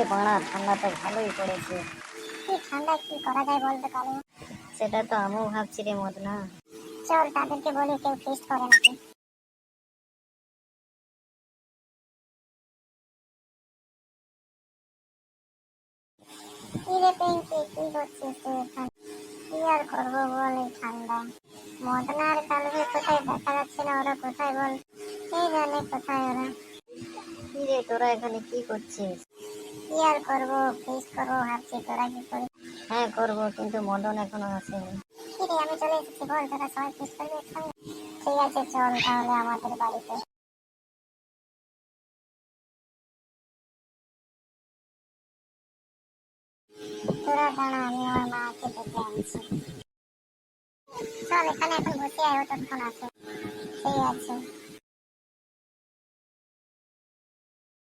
রে বাড়া, ঠান্ডা তো ভালোই পড়েছে। কি ঠান্ডা, কি করা যায় বলতো কালু? সেটা তো আমিও ভাবছি রে মদনা। চল তাদেরকে বলি কেউ ফিস্ট করে নাকি। কি রে পিঙ্কি, কি করছিস তুই এখানে? কি আর করবো বল এই ঠান্ডায়। মদনা আর কালুকে কোথায় দেখা যাচ্ছে না, ওরা কোথায় বল? কে জানে কোথায় ওরা। কি রে, তোরা এখানে কি করছিস? কি আর করবো, ফিস্ট করবো ভাবছি, তোরা কি করিস? হ্যাঁ করবো, কিন্তু মদন এখনো আসেনি। কি রে, আমি চলে এসেছি, বল তোরা সবাই ফিস্ট করবি একসঙ্গে? ঠিক আছে চল তাহলে আমাদের বাড়িতে। তোরা দাঁড়া, আমি আমার মাকে ডেকে আনছি। চল এখানে এখন বসে আয়, ও ততক্ষণ আসে। ঠিক আছে।